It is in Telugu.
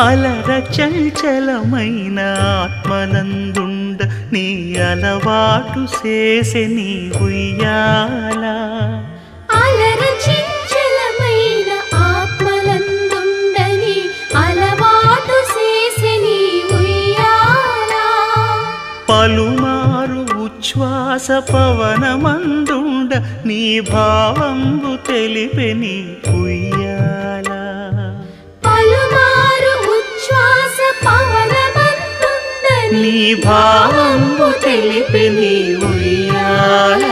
అలర చంచలమైన ఆత్మనందుండ నీ అలవాటు చేసే నీ ఉయ్యాల అలర చంచలమైన ఆత్మనందుండ నీ అలవాటు చేసే నీ ఉయ్యాల పలుమారు ఉచ్ఛ్వాస పవనమందుండ నీ భావంబు తెలిపే నీ ఉయ్యాల నీ భావంబు తెలిపే నీ ఉయ్యాల